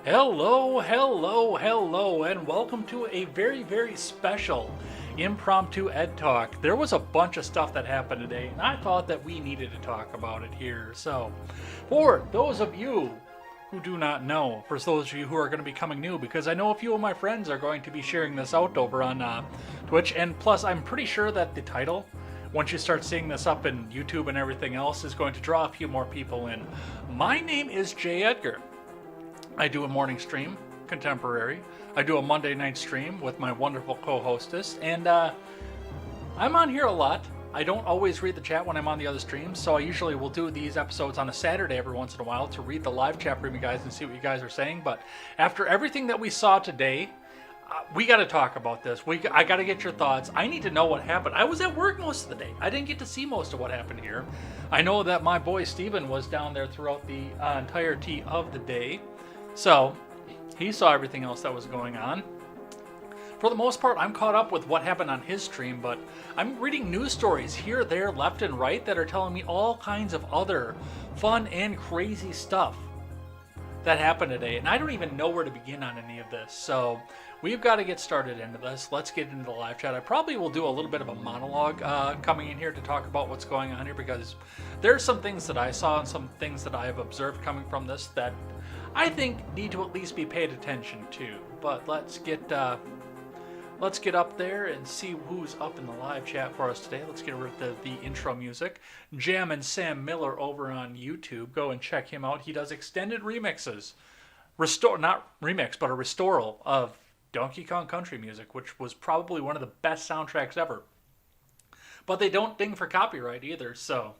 Hello, hello, hello, and welcome to a very, very special Impromptu Ed Talk. There was a bunch of stuff that happened today, and I thought that we needed to talk about it here. So, for those of you who do not know, for those of you who are going to be coming new, because I know a few of my friends are going to be sharing this out over on Twitch, and plus I'm pretty sure that the title, once you start seeing this up in YouTube and everything else, is going to draw a few more people in. My name is Jay Edgar. I do a morning stream, contemporary. I do a Monday night stream with my wonderful co-hostess, and I'm on here a lot. I don't always read the chat when I'm on the other streams, so I usually will do these episodes on a Saturday every once in a while to read the live chat from you guys and see what you guys are saying. But after everything that we saw today, we got to talk about this. I got to get your thoughts. I need to know what happened. I was at work most of the day. I didn't get to see most of what happened here. I know that my boy Steven was down there throughout the entirety of the day. So, he saw everything else that was going on. For the most part, I'm caught up with what happened on his stream, but I'm reading news stories here, there, left, and right that are telling me all kinds of other fun and crazy stuff that happened today, and I don't even know where to begin on any of this. So, we've got to get started into this. Let's get into the live chat. I probably will do a little bit of a monologue coming in here to talk about what's going on here, because there's some things that I saw and some things that I have observed coming from this that I think need to at least be paid attention to. But let's get up there and see who's up in the live chat for us today. Let's get rid of the intro music. Jam and Sam Miller over on YouTube. Go and check him out. He does extended remixes. Not remix, but a restoral of Donkey Kong Country music, which was probably one of the best soundtracks ever. But they don't ding for copyright either, so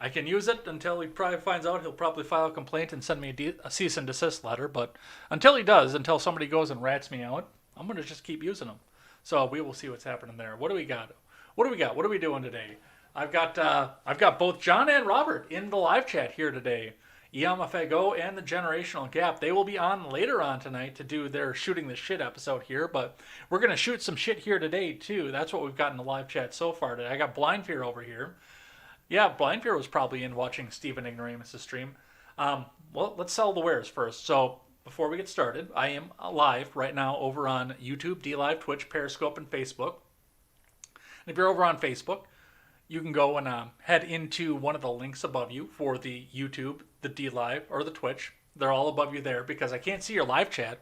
I can use it until he probably finds out. He'll probably file a complaint and send me a cease and desist letter. But until he does, until somebody goes and rats me out, I'm going to just keep using them. So we will see what's happening there. What do we got? What are we doing today? I've got both John and Robert in the live chat here today. Yamafago and the Generational Gap. They will be on later on tonight to do their Shooting the Shit episode here, but we're going to shoot some shit here today too. That's what we've got in the live chat so far today. I got Blind Fear over here. Yeah, Blind Fear was probably in watching Stephen Ignoramus' stream. Well, let's sell the wares first. So before we get started, I am live right now over on YouTube, DLive, Twitch, Periscope, and Facebook. And if you're over on Facebook, you can go and head into one of the links above you for the YouTube, the DLive, or the Twitch. They're all above you there because I can't see your live chat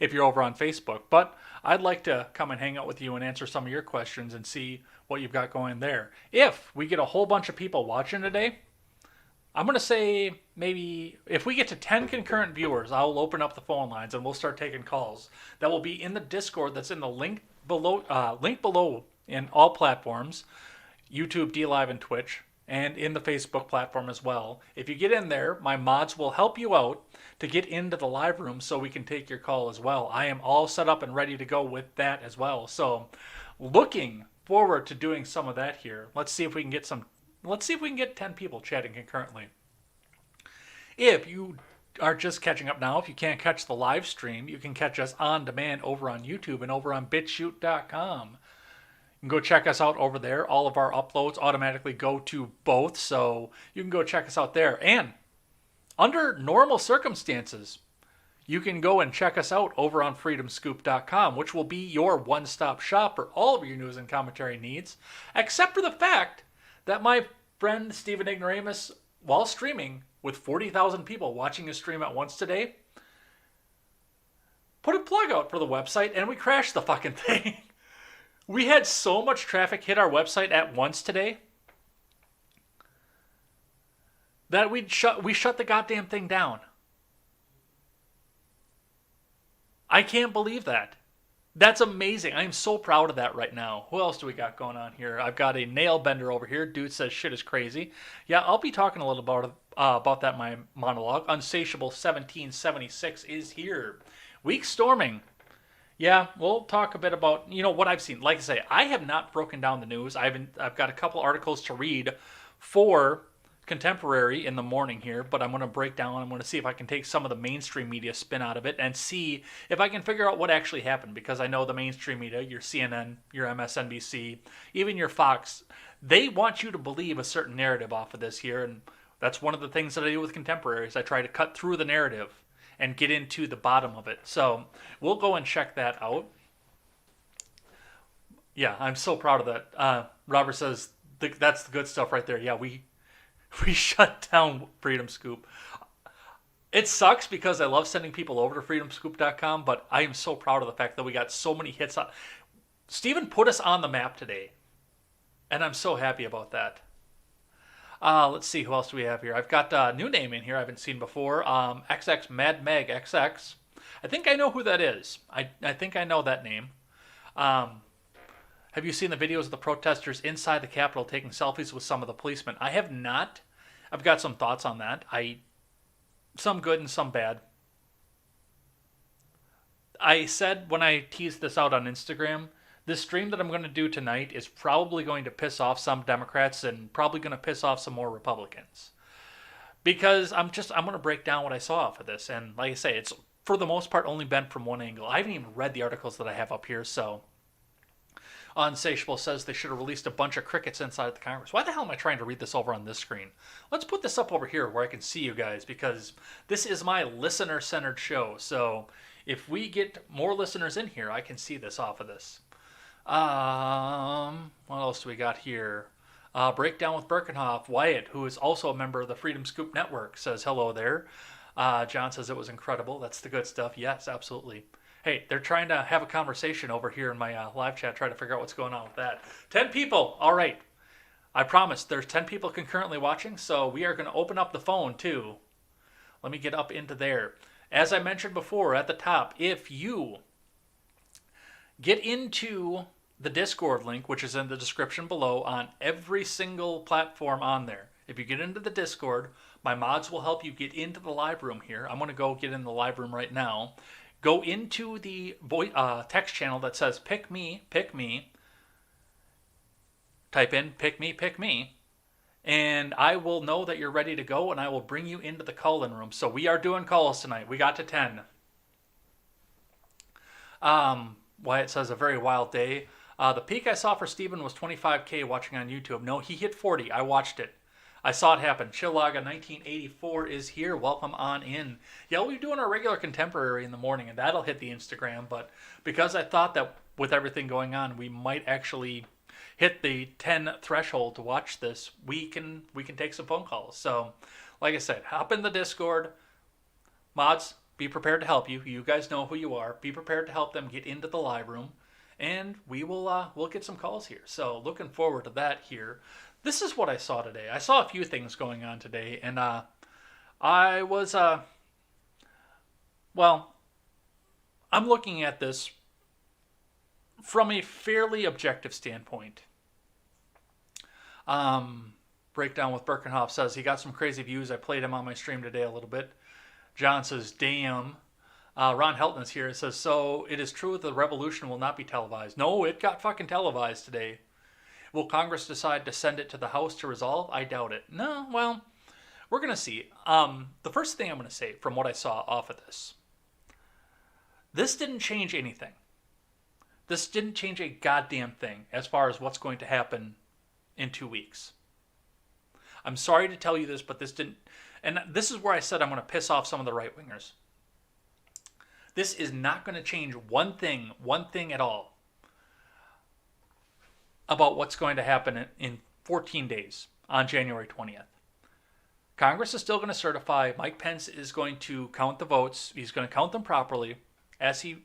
if you're over on Facebook. But I'd like to come and hang out with you and answer some of your questions and see what you've got going there. If we get a whole bunch of people watching today, I'm going to say maybe if we get to 10 concurrent viewers, I'll open up the phone lines and we'll start taking calls. That will be in the Discord that's in the link below in all platforms, YouTube, DLive, and Twitch. and in the Facebook platform as well. If you get in there, my mods will help you out to get into the live room so we can take your call as well. I am all set up and ready to go with that as well. So looking forward to doing some of that here. Let's see if we can get 10 people chatting concurrently. If you are just catching up now, if you can't catch the live stream, you can catch us on demand over on YouTube and over on BitChute.com. You can go check us out over there. All of our uploads automatically go to both, so you can go check us out there. And under normal circumstances, you can go and check us out over on freedomscoop.com, which will be your one-stop shop for all of your news and commentary needs, except for the fact that my friend Stephen Ignoramus, while streaming with 40,000 people watching his stream at once today, put a plug out for the website and we crashed the fucking thing. We had so much traffic hit our website at once today that we shut the goddamn thing down. I can't believe that. That's amazing. I am so proud of that right now. Who else do we got going on here? I've got a nail bender over here. Dude says shit is crazy. Yeah, I'll be talking a little about that in my monologue. Unsatiable 1776 is here. Weak storming. Yeah, we'll talk a bit about, what I've seen. Like I say, I have not broken down the news. I've got a couple articles to read for Contemporary in the morning here, but I'm going to break down. I'm going to see if I can take some of the mainstream media spin out of it and see if I can figure out what actually happened, because I know the mainstream media, your CNN, your MSNBC, even your Fox, they want you to believe a certain narrative off of this here, and that's one of the things that I do with Contemporaries. I try to cut through the narrative and get into the bottom of it. So we'll go and check that out. Yeah, I'm so proud of that. Robert says, that's the good stuff right there. Yeah, we shut down Freedom Scoop. It sucks because I love sending people over to freedomscoop.com, but I am so proud of the fact that we got so many hits on. Steven put us on the map today, and I'm so happy about that. Let's see, who else do we have here? I've got a new name in here I haven't seen before. XX Mad Meg XX. I think I know who that is. I think I know that name. Have you seen the videos of the protesters inside the Capitol taking selfies with some of the policemen? I have not. I've got some thoughts on that. Some good and some bad. I said when I teased this out on Instagram, this stream that I'm going to do tonight is probably going to piss off some Democrats and probably going to piss off some more Republicans. Because I'm going to break down what I saw off of this. And like I say, it's for the most part only been from one angle. I haven't even read the articles that I have up here, so... Unsatiable says they should have released a bunch of crickets inside the Congress. Why the hell am I trying to read this over on this screen? Let's put this up over here where I can see you guys, because this is my listener-centered show. So if we get more listeners in here, I can see this off of this. What else do we got here? Breakdown with Birkenhoff. Wyatt, who is also a member of the Freedom Scoop Network, says hello there. John says it was incredible. That's the good stuff. Yes, absolutely. Hey, they're trying to have a conversation over here in my live chat, trying to figure out what's going on with that. 10 people. All right. I promise there's 10 people concurrently watching, so we are going to open up the phone too. Let me get up into there. As I mentioned before at the top, if you get into the Discord link, which is in the description below on every single platform on there, if you get into the Discord, my mods will help you get into the live room here. I'm going to go get in the live room right now. Go into the text channel that says pick me, pick me. Type in pick me, and I will know that you're ready to go, and I will bring you into the call-in room. So we are doing calls tonight. We got to 10. Wyatt says a very wild day. The peak I saw for Steven was 25K watching on YouTube. No, he hit 40. I watched it. I saw it happen. Chillaga 1984 is here. Welcome on in. Yeah, we'll be doing our regular Contemporary in the morning, and that'll hit the Instagram. But because I thought that with everything going on, we might actually hit the 10 threshold to watch this, we can take some phone calls. So, like I said, hop in the Discord. Mods, be prepared to help you. You guys know who you are. Be prepared to help them get into the live room, and we'll get some calls here. So, looking forward to that here. This is what I saw today. I saw a few things going on today, and I was, well, I'm looking at this from a fairly objective standpoint. Breakdown with Birkenhoff says he got some crazy views. I played him on my stream today a little bit. John says, damn. Ron Helton is here. It says, so it is true that the revolution will not be televised. No, it got fucking televised today. Will Congress decide to send it to the House to resolve? I doubt it. No, well, we're going to see. The first thing I'm going to say from what I saw off of this didn't change anything. This didn't change a goddamn thing as far as what's going to happen in 2 weeks. I'm sorry to tell you this, but this didn't. And this is where I said I'm going to piss off some of the right-wingers. This is not going to change one thing at all about what's going to happen in 14 days on January 20th. Congress is still going to certify. Mike Pence is going to count the votes. He's going to count them properly, as he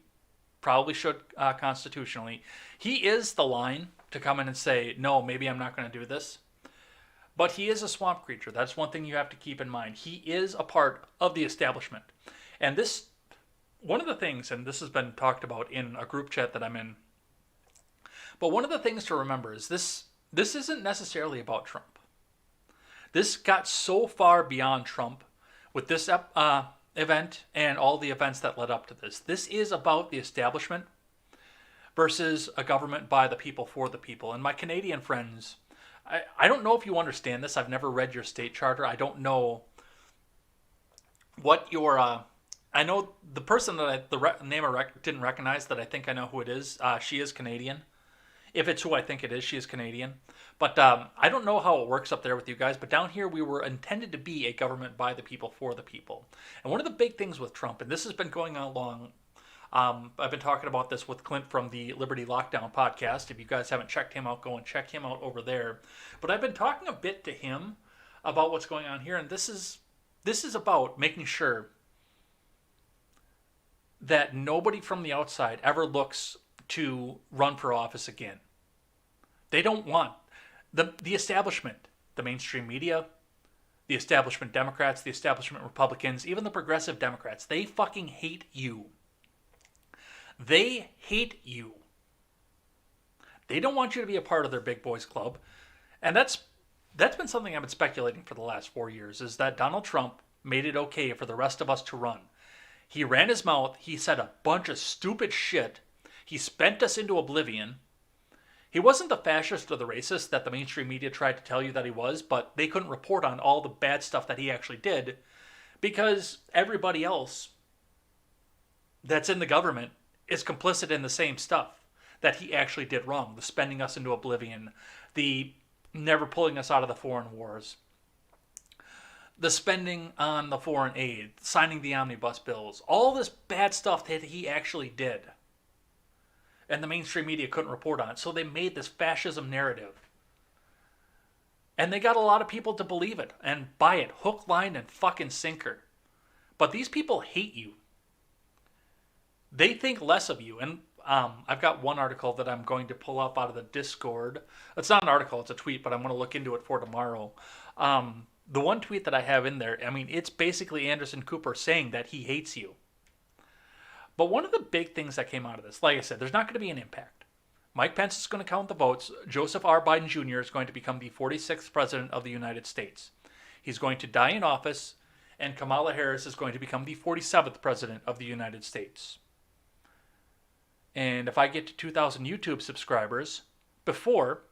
probably should constitutionally. He is the line to come in and say, no, maybe I'm not going to do this. But he is a swamp creature. That's one thing you have to keep in mind. He is a part of the establishment. And this, one of the things, and this has been talked about in a group chat that I'm in, but one of the things to remember is this isn't necessarily about Trump. This got so far beyond Trump with this event and all the events that led up to this. This is about the establishment versus a government by the people for the people. And my Canadian friends, I don't know if you understand this. I've never read your state charter. I don't know what your... I know the person that name I didn't recognize that I think I know who it is. She is Canadian. If it's who I think it is, she is Canadian. But I don't know how it works up there with you guys, but down here we were intended to be a government by the people for the people. And one of the big things with Trump, and this has been going on long, I've been talking about this with Clint from the Liberty Lockdown podcast. If you guys haven't checked him out, go and check him out over there. But I've been talking a bit to him about what's going on here, and this is about making sure that nobody from the outside ever looks to run for office again. They don't want the establishment, the mainstream media, the establishment Democrats, the establishment Republicans, even the progressive Democrats. They fucking hate you. They hate you. They don't want you to be a part of their big boys club. And that's been something I've been speculating for the last 4 years, is that Donald Trump made it okay for the rest of us to run. He ran his mouth. He said a bunch of stupid shit. He spent us into oblivion. He wasn't the fascist or the racist that the mainstream media tried to tell you that he was, but they couldn't report on all the bad stuff that he actually did because everybody else that's in the government is complicit in the same stuff that he actually did wrong. The spending us into oblivion, the never pulling us out of the foreign wars, the spending on the foreign aid, signing the omnibus bills, all this bad stuff that he actually did. And the mainstream media couldn't report on it. So they made this fascism narrative. And they got a lot of people to believe it and buy it, hook, line, and fucking sinker. But these people hate you. They think less of you. And I've got one article that I'm going to pull up out of the Discord. It's not an article, it's a tweet, but I'm going to look into it for tomorrow. The one tweet that I have in there, I mean, it's basically Anderson Cooper saying that he hates you. But one of the big things that came out of this, like I said, there's not going to be an impact. Mike Pence is going to count the votes. Joseph R. Biden Jr. is going to become the 46th president of the United States. He's going to die in office, and Kamala Harris is going to become the 47th president of the United States. And if I get to 2,000 YouTube subscribers before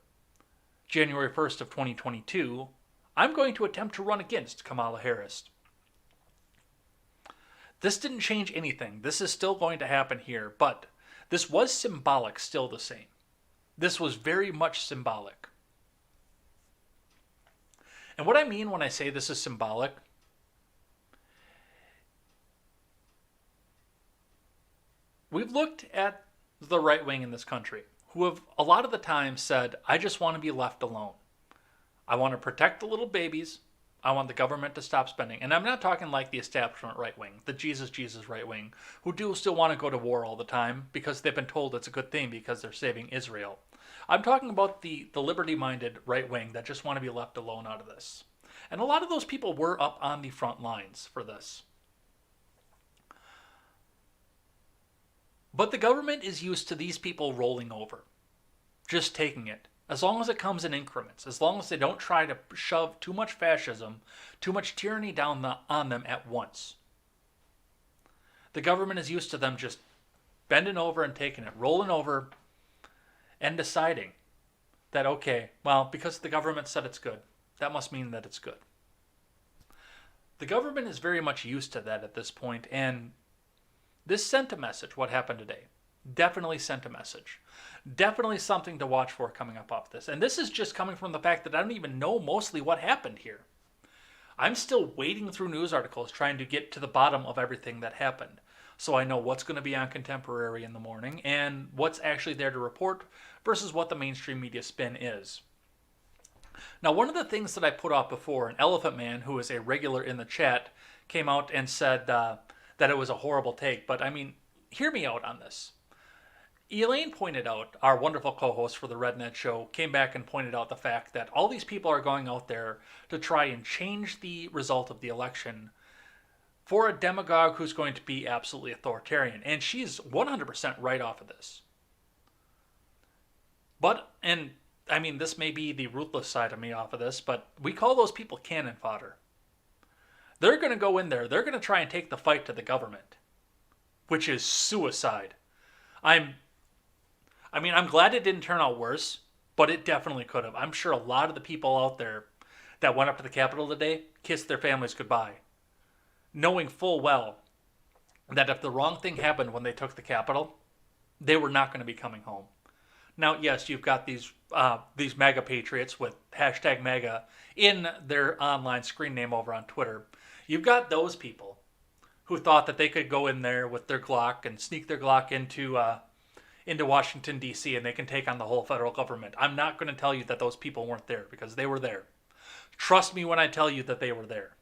January 1st of 2022, I'm going to attempt to run against Kamala Harris. This didn't change anything. This is still going to happen here, but this was symbolic still the same. This was very much symbolic. And what I mean when I say this is symbolic, we've looked at the right wing in this country, who have a lot of the time said, I just want to be left alone. I want to protect the little babies. I want the government to stop spending. And I'm not talking like the establishment right wing, the Jesus right wing, who do still want to go to war all the time because they've been told it's a good thing because they're saving Israel. I'm talking about the liberty-minded right wing that just want to be left alone out of this. And a lot of those people were up on the front lines for this. But the government is used to these people rolling over, just taking it, As long as it comes in increments, as long as they don't try to shove too much fascism, too much tyranny on them at once. The government is used to them just bending over and taking it, rolling over and deciding that, okay, well, because the government said it's good, that must mean that it's good. The government is very much used to that at this point, and this sent a message, what happened today. Definitely sent a message. Definitely something to watch for coming up off this. And this is just coming from the fact that I don't even know mostly what happened here. I'm still wading through news articles trying to get to the bottom of everything that happened. So I know what's going to be on Contemporary in the morning and what's actually there to report versus what the mainstream media spin is. Now, one of the things that I put off before, an Elephant Man, who is a regular in the chat, came out and said that it was a horrible take. But, I mean, hear me out on this. Elaine pointed out, our wonderful co-host for the RedNet show, came back and pointed out the fact that all these people are going out there to try and change the result of the election for a demagogue who's going to be absolutely authoritarian. And she's 100% right off of this. But, and I mean, this may be the ruthless side of me off of this, but we call those people cannon fodder. They're going to go in there, they're going to try and take the fight to the government, which is suicide. I'm glad it didn't turn out worse, but it definitely could have. I'm sure a lot of the people out there that went up to the Capitol today kissed their families goodbye, knowing full well that if the wrong thing happened when they took the Capitol, they were not going to be coming home. Now, yes, you've got these MAGA patriots with hashtag MAGA in their online screen name over on Twitter. You've got those people who thought that they could go in there with their Glock and sneak their Glock into Washington, D.C., and they can take on the whole federal government. I'm not going to tell you that those people weren't there, because they were there. Trust me when I tell you that they were there.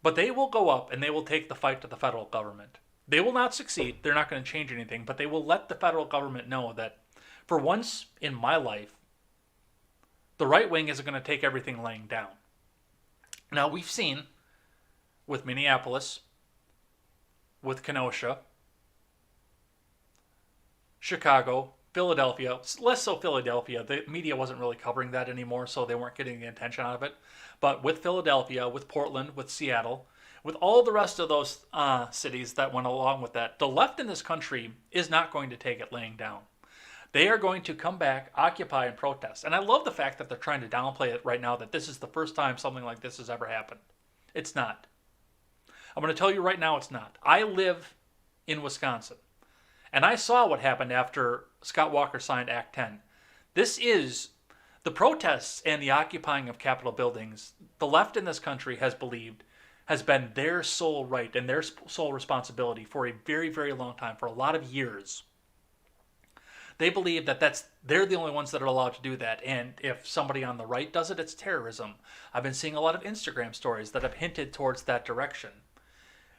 But they will go up and they will take the fight to the federal government. They will not succeed. They're not going to change anything, but they will let the federal government know that for once in my life, the right wing isn't going to take everything laying down. Now, we've seen with Minneapolis, with Kenosha, Chicago, Philadelphia, less so Philadelphia. The media wasn't really covering that anymore, so they weren't getting the attention out of it. But with Philadelphia, with Portland, with Seattle, with all the rest of those cities that went along with that, the left in this country is not going to take it laying down. They are going to come back, occupy, and protest. And I love the fact that they're trying to downplay it right now, that this is the first time something like this has ever happened. It's not. I'm going to tell you right now it's not. I live in Wisconsin. And I saw what happened after Scott Walker signed Act 10. This is the protests and the occupying of Capitol buildings. The left in this country has believed has been their sole right and their sole responsibility for a very, very long time, for a lot of years. They believe that they're the only ones that are allowed to do that. And if somebody on the right does it, it's terrorism. I've been seeing a lot of Instagram stories that have hinted towards that direction,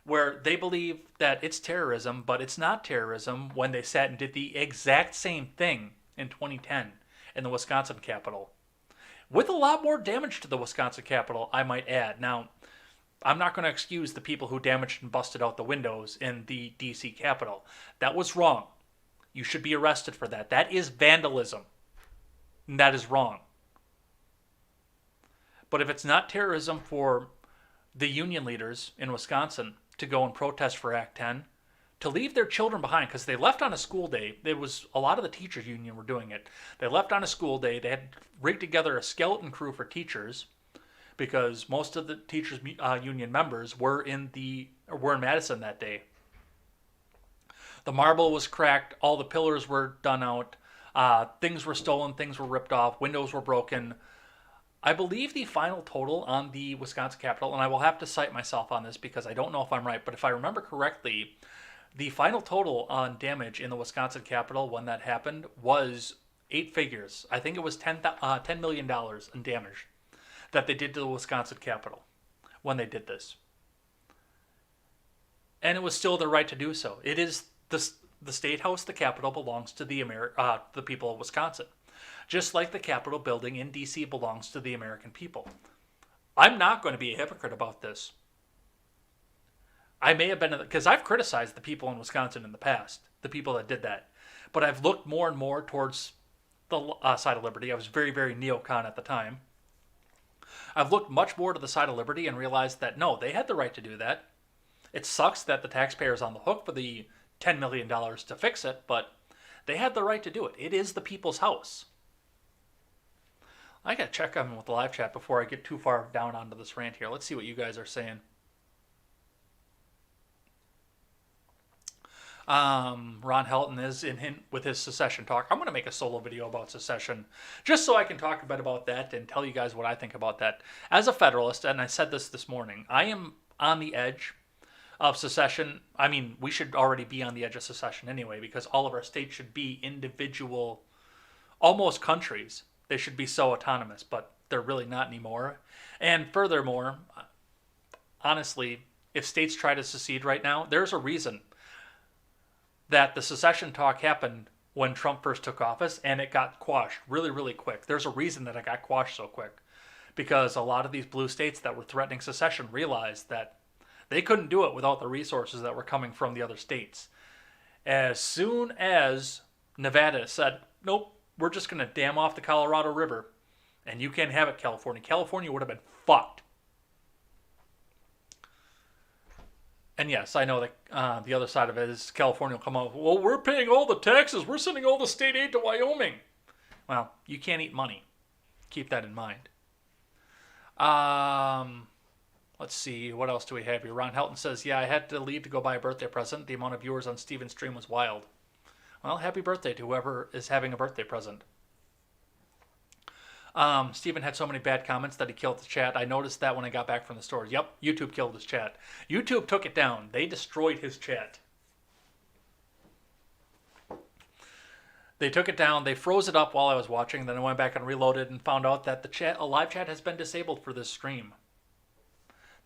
where they believe that it's terrorism, but it's not terrorism when they sat and did the exact same thing in 2010 in the Wisconsin Capitol, with a lot more damage to the Wisconsin Capitol, I might add. Now, I'm not going to excuse the people who damaged and busted out the windows in the D.C. Capitol. That was wrong. You should be arrested for that. That is vandalism. And that is wrong. But if it's not terrorism for the union leaders in Wisconsin to go and protest for Act 10, to leave their children behind, because they left on a school day. There was a lot of the teachers union were doing it. They left on a school day. They had rigged together a skeleton crew for teachers, because most of the teachers union members were in Madison that day. The marble was cracked. All the pillars were done out. Things were stolen. Things were ripped off. Windows were broken. I believe the final total on the Wisconsin Capitol, and I will have to cite myself on this because I don't know if I'm right, but if I remember correctly, the final total on damage in the Wisconsin Capitol when that happened was 8 figures. I think it was $10 million in damage that they did to the Wisconsin Capitol when they did this. And it was still their right to do so. It is the State House, the Capitol, belongs to the people of Wisconsin. Just like the Capitol building in D.C. belongs to the American people. I'm not going to be a hypocrite about this. I may have been, because I've criticized the people in Wisconsin in the past, the people that did that. But I've looked more and more towards the side of liberty. I was very, very neocon at the time. I've looked much more to the side of liberty and realized that no, they had the right to do that. It sucks that the taxpayer's on the hook for the $10 million to fix it, but they had the right to do it. It is the people's house. I gotta check on with the live chat before I get too far down onto this rant here. Let's see what you guys are saying. Ron Helton is with his secession talk. I'm going to make a solo video about secession just so I can talk a bit about that and tell you guys what I think about that. As a Federalist, and I said this morning, I am on the edge of secession. I mean, we should already be on the edge of secession anyway, because all of our states should be individual, almost countries. They should be so autonomous, but they're really not anymore. And furthermore, honestly, if states try to secede right now, there's a reason that the secession talk happened when Trump first took office, and it got quashed really, really quick. There's a reason that it got quashed so quick, because a lot of these blue states that were threatening secession realized that they couldn't do it without the resources that were coming from the other states. As soon as Nevada said, nope, we're just going to dam off the Colorado River, and you can't have it, California. California would have been fucked. And yes, I know that the other side of it is California will come out, well, we're paying all the taxes. We're sending all the state aid to Wyoming. Well, you can't eat money. Keep that in mind. Let's see. What else do we have here? Ron Helton says, yeah, I had to leave to go buy a birthday present. The amount of viewers on Steven's stream was wild. Well, happy birthday to whoever is having a birthday present. Steven had so many bad comments that he killed the chat. I noticed that when I got back from the store. Yep, YouTube killed his chat. YouTube took it down. They destroyed his chat. They took it down. They froze it up while I was watching. Then I went back and reloaded and found out that a live chat has been disabled for this stream.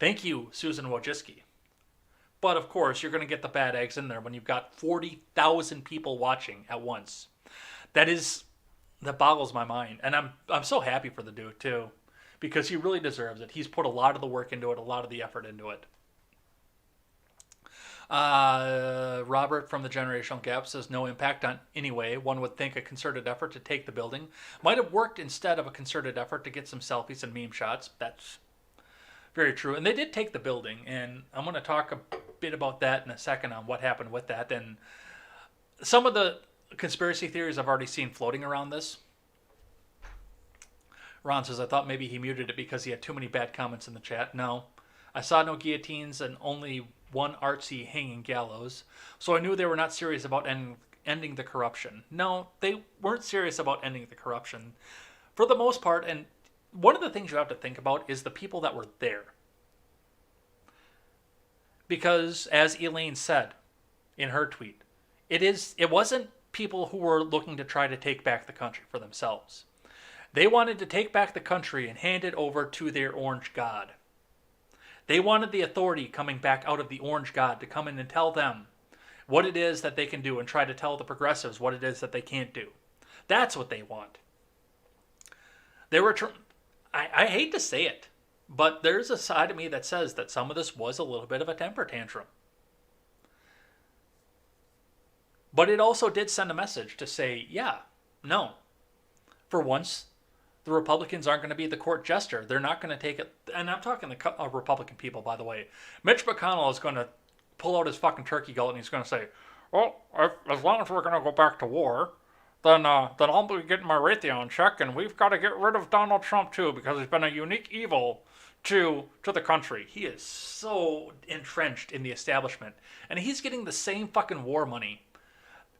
Thank you, Susan Wojcicki. But of course, you're going to get the bad eggs in there when you've got 40,000 people watching at once. That boggles my mind. And I'm so happy for the dude, too, because he really deserves it. He's put a lot of the work into it, a lot of the effort into it. Robert from the Generational Gap says, no impact on anyway. One would think a concerted effort to take the building might have worked instead of a concerted effort to get some selfies and meme shots. That's very true. And they did take the building, and I'm going to talk a bit about that in a second on what happened with that. And some of the conspiracy theories I've already seen floating around this. Ron says, I thought maybe he muted it because he had too many bad comments in the chat. No. I saw no guillotines and only one artsy hanging gallows, so I knew they were not serious about ending the corruption. No, they weren't serious about ending the corruption for the most part. And one of the things you have to think about is the people that were there. Because, as Elaine said in her tweet, it wasn't people who were looking to try to take back the country for themselves. They wanted to take back the country and hand it over to their orange god. They wanted the authority coming back out of the orange god to come in and tell them what it is that they can do and try to tell the progressives what it is that they can't do. That's what they want. I hate to say it, but there's a side of me that says that some of this was a little bit of a temper tantrum. But it also did send a message to say, yeah, no. For once, the Republicans aren't going to be the court jester. They're not going to take it. And I'm talking the Republican people, by the way. Mitch McConnell is going to pull out his fucking turkey gullet and he's going to say, well, as long as we're going to go back to war, then I'll be getting my Raytheon check, and we've got to get rid of Donald Trump too, because he's been a unique evil to the country. He is so entrenched in the establishment, and he's getting the same fucking war money.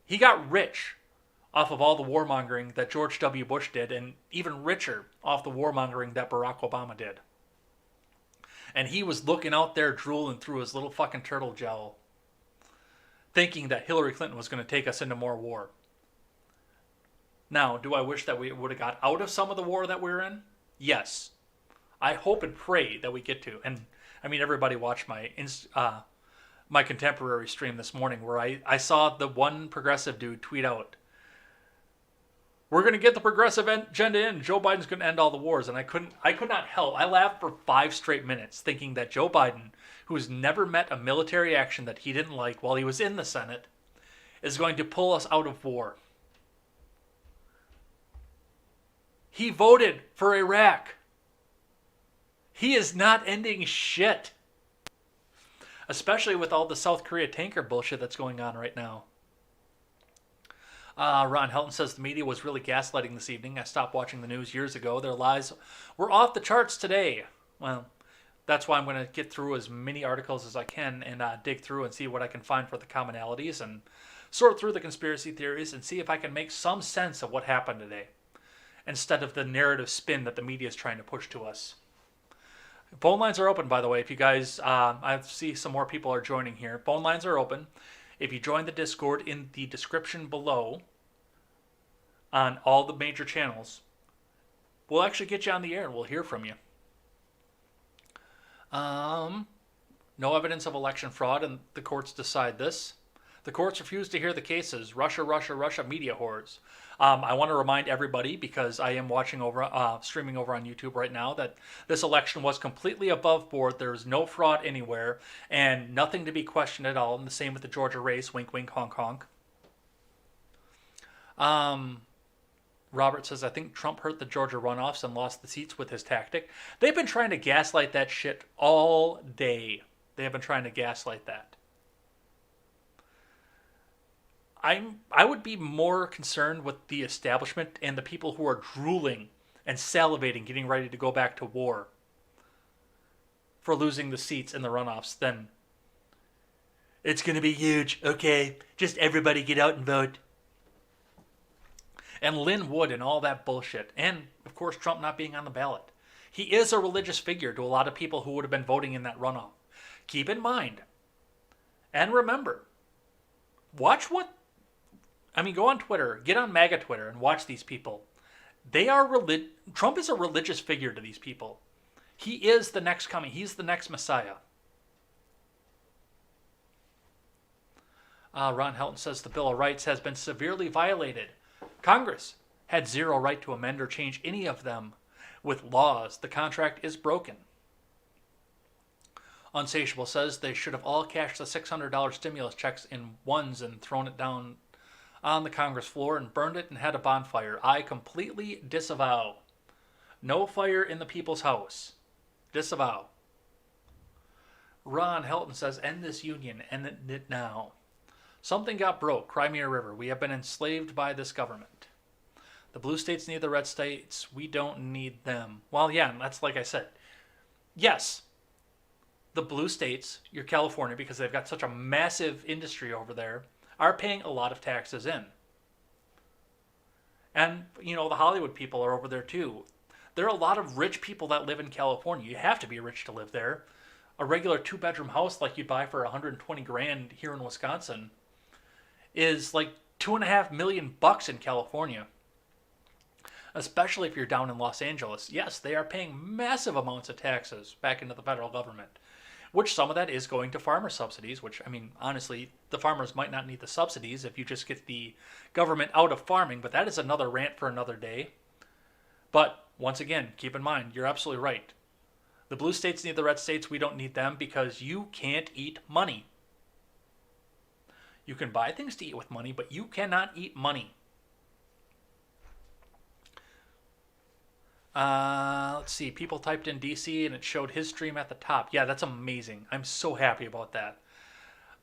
He got rich off of all the warmongering that George W. Bush did, and even richer off the warmongering that Barack Obama did. And he was looking out there drooling through his little fucking turtle gel, thinking that Hillary Clinton was going to take us into more war. Now, do I wish that we would have got out of some of the war that we're in? Yes. I hope and pray that we get to. And, I mean, everybody watched my my contemporary stream this morning where I saw the one progressive dude tweet out, we're going to get the progressive agenda in. Joe Biden's going to end all the wars. And I could not help. I laughed for 5 straight minutes thinking that Joe Biden, who's never met a military action that he didn't like while he was in the Senate, is going to pull us out of war. He voted for Iraq. He is not ending shit. Especially with all the South Korea tanker bullshit that's going on right now. Ron Helton says the media was really gaslighting this evening. I stopped watching the news years ago. Their lies were off the charts today. Well, that's why I'm going to get through as many articles as I can and dig through and see what I can find for the commonalities and sort through the conspiracy theories and see if I can make some sense of what happened today instead of the narrative spin that the media is trying to push to us. Phone lines are open, by the way. If you guys, I see some more people are joining here. Phone lines are open. If you join the Discord in the description below on all the major channels, we'll actually get you on the air and we'll hear from you. No evidence of election fraud, and the courts decide this. The courts refuse to hear the cases. Russia, Russia, Russia, media whores. I want to remind everybody, because I am watching over, streaming over on YouTube right now, that this election was completely above board. There was no fraud anywhere, and nothing to be questioned at all. And the same with the Georgia race. Wink, wink, honk, honk. Robert says, I think Trump hurt the Georgia runoffs and lost the seats with his tactic. They've been trying to gaslight that shit all day. They have been trying to gaslight that. I would be more concerned with the establishment and the people who are drooling and salivating, getting ready to go back to war for losing the seats in the runoffs than it's going to be huge. Okay, just everybody get out and vote. And Lynn Wood and all that bullshit. And, of course, Trump not being on the ballot. He is a religious figure to a lot of people who would have been voting in that runoff. Keep in mind. And remember. Watch what... go on Twitter. Get on MAGA Twitter and watch these people. They are Trump is a religious figure to these people. He is the next coming. He's the next Messiah. Ron Helton says the Bill of Rights has been severely violated. Congress had zero right to amend or change any of them with laws. The contract is broken. Unsatiable says they should have all cashed the $600 stimulus checks in ones and thrown it down on the Congress floor and burned it and had a bonfire. I completely disavow. No fire in the people's house. Disavow. Ron Helton says, end this union. End it now. Something got broke. Crimea River. We have been enslaved by this government. The blue states need the red states. We don't need them. Well, yeah, that's like I said. Yes, the blue states, your California, because they've got such a massive industry over there, are paying a lot of taxes in. And, the Hollywood people are over there too. There are a lot of rich people that live in California. You have to be rich to live there. A regular 2-bedroom house like you'd buy for $120,000 here in Wisconsin is like $2.5 million in California. Especially if you're down in Los Angeles. Yes, they are paying massive amounts of taxes back into the federal government. Which some of that is going to farmer subsidies, which, honestly, the farmers might not need the subsidies if you just get the government out of farming, but that is another rant for another day. But, once again, keep in mind, you're absolutely right. The blue states need the red states, we don't need them because you can't eat money. You can buy things to eat with money, but you cannot eat money. Let's see. People typed in DC and it showed his stream at the top. Yeah, that's amazing. I'm so happy about that.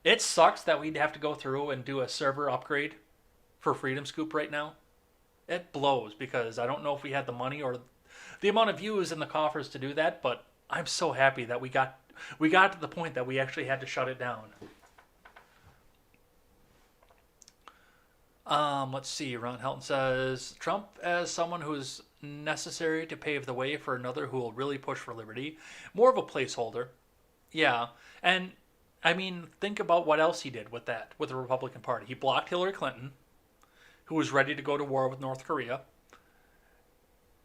It sucks that we'd have to go through and do a server upgrade for Freedom Scoop right now. It blows because I don't know if we had the money or the amount of views in the coffers to do that, but I'm so happy that we got to the point that we actually had to shut it down. Let's see. Ron Helton says, Trump as someone who's necessary to pave the way for another who will really push for liberty. More of a placeholder. Yeah. And, think about what else he did with that, with the Republican Party. He blocked Hillary Clinton, who was ready to go to war with North Korea.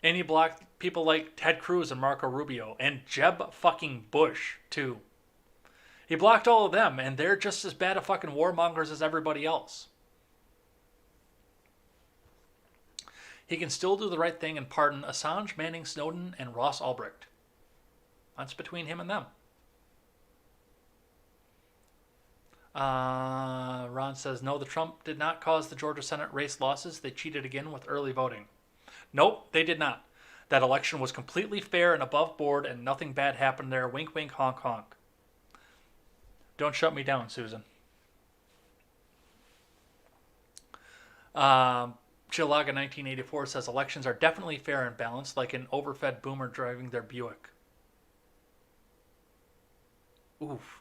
And he blocked people like Ted Cruz and Marco Rubio and Jeb fucking Bush, too. He blocked all of them, and they're just as bad of fucking warmongers as everybody else. He can still do the right thing and pardon Assange, Manning, Snowden, and Ross Ulbricht. That's between him and them. Ron says, no, the Trump did not cause the Georgia Senate race losses. They cheated again with early voting. Nope, they did not. That election was completely fair and above board, and nothing bad happened there. Wink, wink, honk, honk. Don't shut me down, Susan. Chilaga 1984 says elections are definitely fair and balanced, like an overfed boomer driving their Buick. Oof.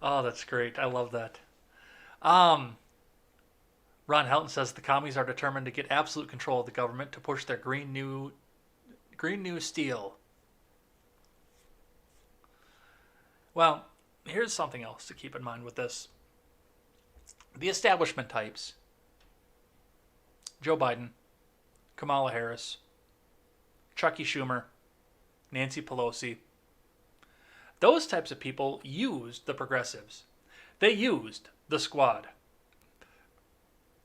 Oh, that's great. I love that. Um, Ron Helton says the commies are determined to get absolute control of the government to push their Green New Steel. Well, here's something else to keep in mind with this. The establishment types, Joe Biden, Kamala Harris, Chucky Schumer, Nancy Pelosi, those types of people used the progressives. They used the squad.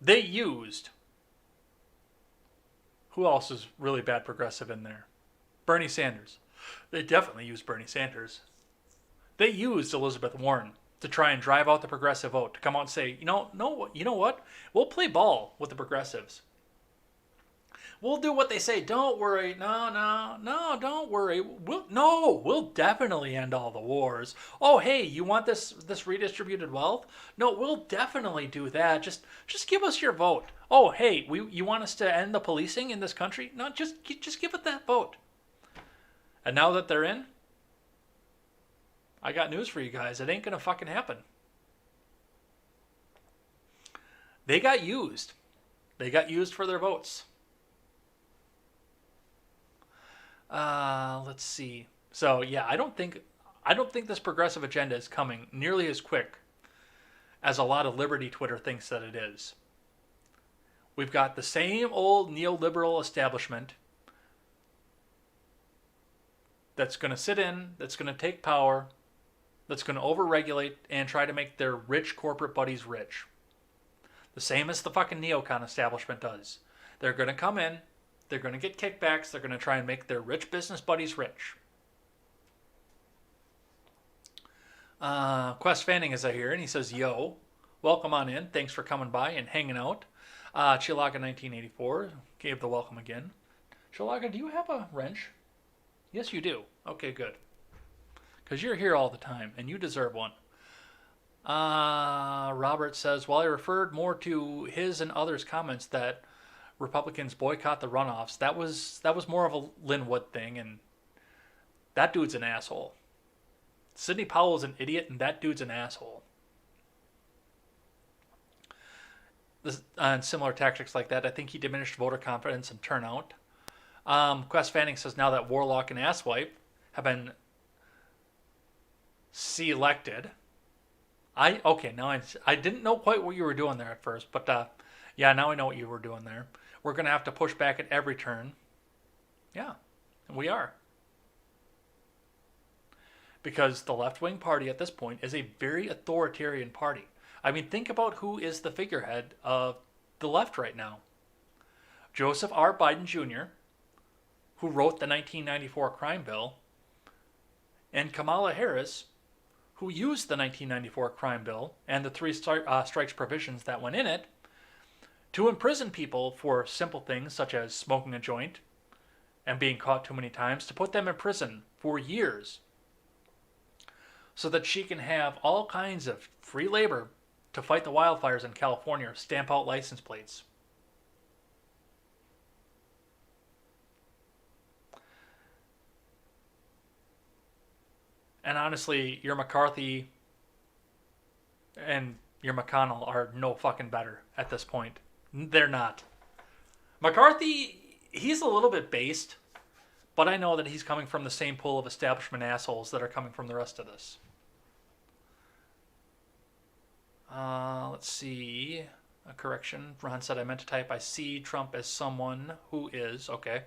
They used... Who else is really bad progressive in there? Bernie Sanders. They definitely used Bernie Sanders. They used Elizabeth Warren to try and drive out the progressive vote, to come out and say, you know what? We'll play ball with the progressives. We'll do what they say. Don't worry. No, don't worry. We'll definitely end all the wars. Oh, hey, you want this redistributed wealth? No, we'll definitely do that. Just give us your vote. Oh, hey, you want us to end the policing in this country? No, just give it that vote. And now that they're in, I got news for you guys. It ain't gonna fucking happen. They got used. They got used for their votes. Let's see. So yeah, I don't think this progressive agenda is coming nearly as quick as a lot of Liberty Twitter thinks that it is. We've got the same old neoliberal establishment that's going to sit in, that's going to take power, that's going to overregulate and try to make their rich corporate buddies rich. The same as the fucking neocon establishment does. They're going to come in, they're going to get kickbacks, they're going to try and make their rich business buddies rich. Quest Fanning is here, and he says, yo, welcome on in, thanks for coming by and hanging out. Chilaga 1984 gave the welcome again. Chilaga, do you have a wrench? Yes, you do. Okay, good. Because you're here all the time, and you deserve one. Robert says, while I referred more to his and others' comments that Republicans boycott the runoffs, that was more of a Linwood thing, and that dude's an asshole. Sidney Powell's an idiot, and that dude's an asshole. And similar tactics like that, I think he diminished voter confidence and turnout. Quest Fanning says, now that Warlock and Asswipe have been selected. I didn't know quite what you were doing there at first, but yeah, now I know what you were doing there. We're going to have to push back at every turn. Yeah, we are. Because the left-wing party at this point is a very authoritarian party. I mean, think about who is the figurehead of the left right now. Joseph R. Biden Jr., who wrote the 1994 crime bill, and Kamala Harris, who used the 1994 crime bill and the three strikes provisions that went in it to imprison people for simple things such as smoking a joint and being caught too many times, to put them in prison for years so that she can have all kinds of free labor to fight the wildfires in California, stamp out license plates. And honestly, your McCarthy and your McConnell are no fucking better at this point. They're not. McCarthy, he's a little bit based, but I know that he's coming from the same pool of establishment assholes that are coming from the rest of this. Let's see. A correction. Ron said I meant to type, I see Trump as someone who is. Okay.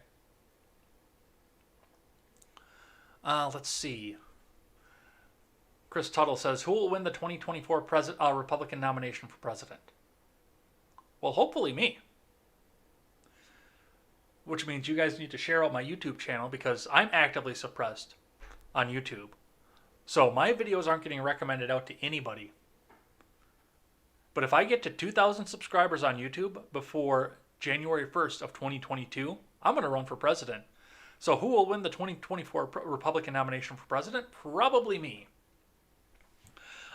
Let's see. Chris Tuttle says, who will win the 2024 Republican nomination for president? Well, hopefully me. Which means you guys need to share out my YouTube channel, because I'm actively suppressed on YouTube. So my videos aren't getting recommended out to anybody. But if I get to 2,000 subscribers on YouTube before January 1st of 2022, I'm going to run for president. So who will win the 2024 Republican nomination for president? Probably me.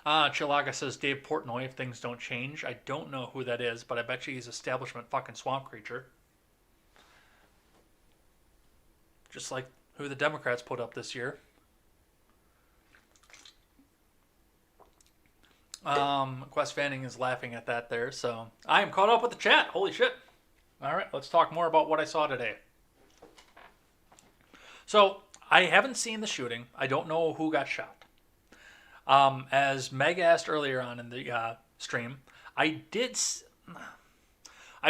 Chilaga says Dave Portnoy if things don't change. I don't know who that is, but I bet you he's establishment fucking swamp creature. Just like who the Democrats put up this year. Quest Fanning is laughing at that there, so I am caught up with the chat. Holy shit. All right, let's talk more about what I saw today. So, I haven't seen the shooting. I don't know who got shot. As Meg asked earlier on in the stream, I've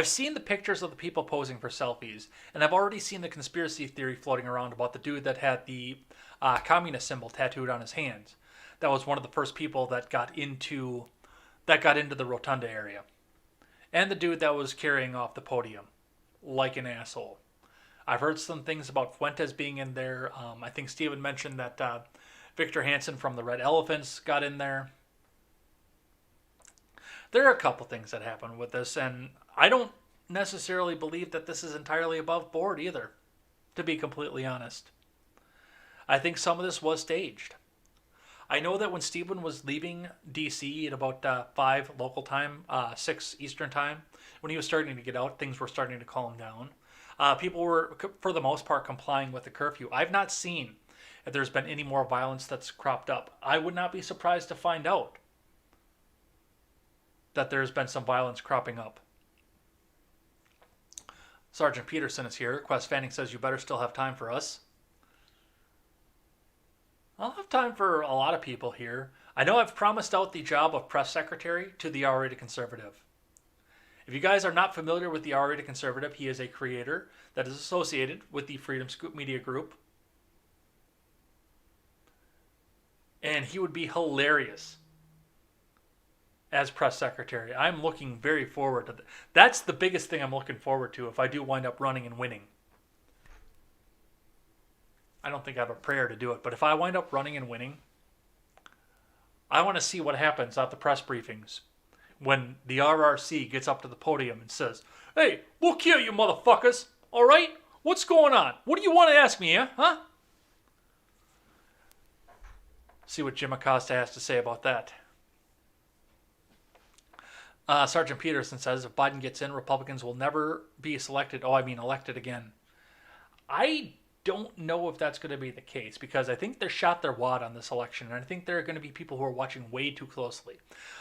seen the pictures of the people posing for selfies, and I've already seen the conspiracy theory floating around about the dude that had the communist symbol tattooed on his hands. That was one of the first people that got into the rotunda area. And the dude that was carrying off the podium like an asshole. I've heard some things about Fuentes being in there. I think Steven mentioned that Victor Hansen from the Red Elephants got in there. There are a couple things that happened with this, and I don't necessarily believe that this is entirely above board either, to be completely honest. I think some of this was staged. I know that when Steven was leaving D.C. at about 5 local time, 6 Eastern time, when he was starting to get out, things were starting to calm down. People were, for the most part, complying with the curfew. I've not seen if there's been any more violence that's cropped up. I would not be surprised to find out that there's been some violence cropping up. Sergeant Peterson is here. Quest Fanning says you better still have time for us. I'll have time for a lot of people here. I know I've promised out the job of press secretary to the R-Rated Conservative. If you guys are not familiar with the R-Rated Conservative, he is a creator that is associated with the Freedom Scoop Media Group. And he would be hilarious as press secretary. I'm looking very forward to that. That's the biggest thing I'm looking forward to if I do wind up running and winning. I don't think I have a prayer to do it, but if I wind up running and winning, I want to see what happens at the press briefings when the RRC gets up to the podium and says, "Hey, look here, you motherfuckers, all right? What's going on? What do you want to ask me, huh? See what Jim Acosta has to say about that. Sergeant Peterson says, if Biden gets in, Republicans will never be elected again. I don't know if that's going to be the case because I think they shot their wad on this election, and I think there are going to be people who are watching way too closely.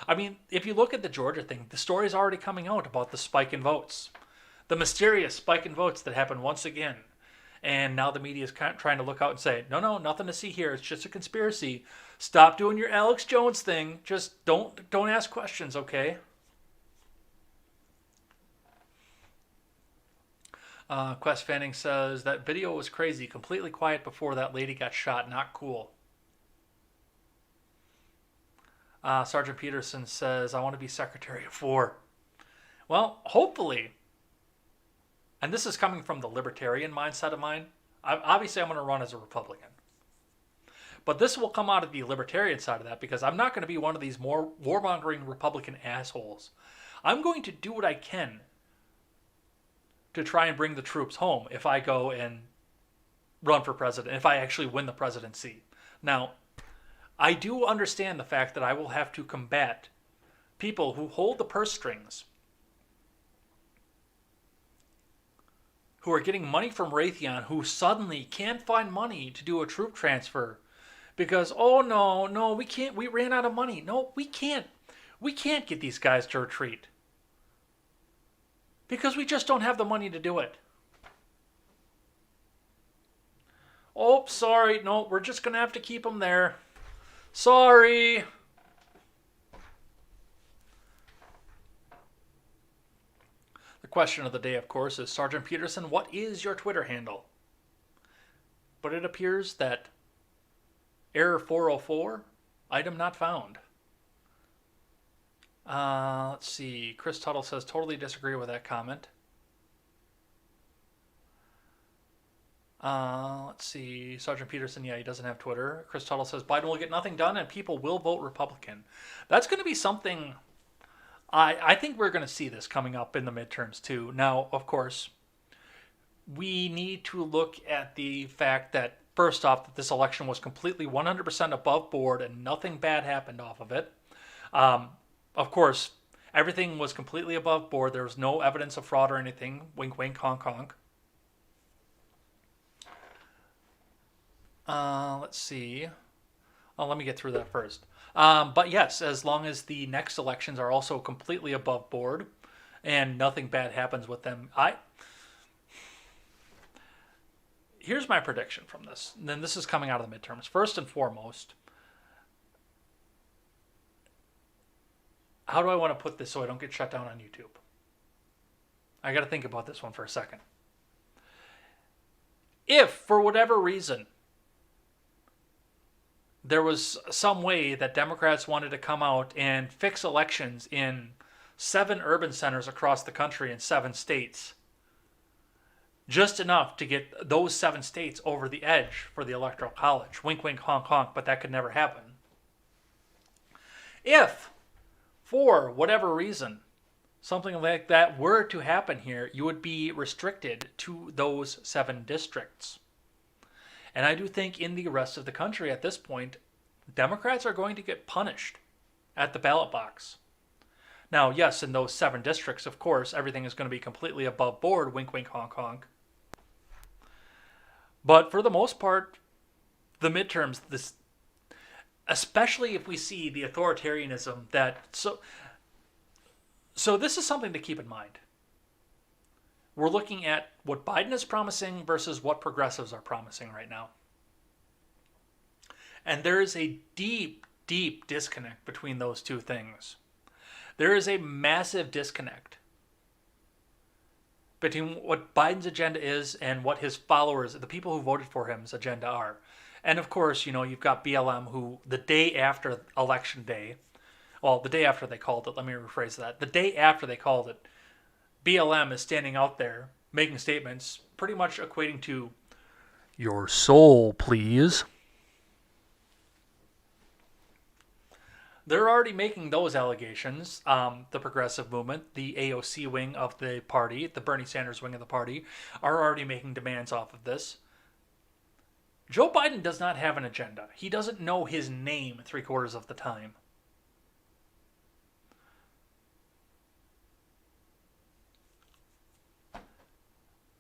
I mean, if you look at the Georgia thing, the story is already coming out about the spike in votes. The mysterious spike in votes that happened once again. And now the media is kind of trying to look out and say, no, nothing to see here. It's just a conspiracy. Stop doing your Alex Jones thing. Just don't ask questions, okay? Quest Fanning says, that video was crazy. Completely quiet before that lady got shot. Not cool. Sergeant Peterson says, I want to be Secretary of War. Well, hopefully, and this is coming from the libertarian mindset of mine, obviously I'm going to run as a Republican. But this will come out of the libertarian side of that because I'm not going to be one of these more warmongering Republican assholes. I'm going to do what I can to try and bring the troops home if I go and run for president, if I actually win the presidency. Now, I do understand the fact that I will have to combat people who hold the purse strings, who are getting money from Raytheon, who suddenly can't find money to do a troop transfer because, oh no, we ran out of money. No, we can't get these guys to retreat because we just don't have the money to do it. Oh, sorry, no, we're just going to have to keep them there. Sorry. The question of the day, of course, is, Sergeant Peterson, what is your Twitter handle? But it appears that error 404, item not found. Let's see. Chris Tuttle says, totally disagree with that comment. Let's see. Sergeant Peterson, yeah, he doesn't have Twitter. Chris Tuttle says, Biden will get nothing done and people will vote Republican. That's going to be something I think we're going to see this coming up in the midterms too. Now, of course, we need to look at the fact that, first off, that this election was completely 100% above board and nothing bad happened off of it. Of course, everything was completely above board. There was no evidence of fraud or anything. Wink, wink, honk, honk. Let's see. Oh, let me get through that first. But yes, as long as the next elections are also completely above board and nothing bad happens with them, here's my prediction from this. And then this is coming out of the midterms. First and foremost, how do I want to put this so I don't get shut down on YouTube? I got to think about this one for a second. If, for whatever reason, there was some way that Democrats wanted to come out and fix elections in 7 urban centers across the country in 7 states, just enough to get those 7 states over the edge for the Electoral College. Wink, wink, honk, honk, but that could never happen. If, for whatever reason, something like that were to happen here, you would be restricted to those 7 districts. And I do think in the rest of the country at this point, Democrats are going to get punished at the ballot box. Now, yes, in those 7 districts, of course, everything is going to be completely above board, wink, wink, honk, honk. But for the most part, the midterms, especially if we see the authoritarianism so this is something to keep in mind. We're looking at what Biden is promising versus what progressives are promising right now. And there is a deep, deep disconnect between those two things. There is a massive disconnect between what Biden's agenda is and what his followers, the people who voted for him's agenda are. And of course, you've got BLM who the day after election day, well, the day after they called it, let me rephrase that. The day after they called it, BLM is standing out there making statements pretty much equating to, "Your soul, please." They're already making those allegations. The progressive movement, the AOC wing of the party, the Bernie Sanders wing of the party, are already making demands off of this. Joe Biden does not have an agenda. He doesn't know his name 3/4 of the time.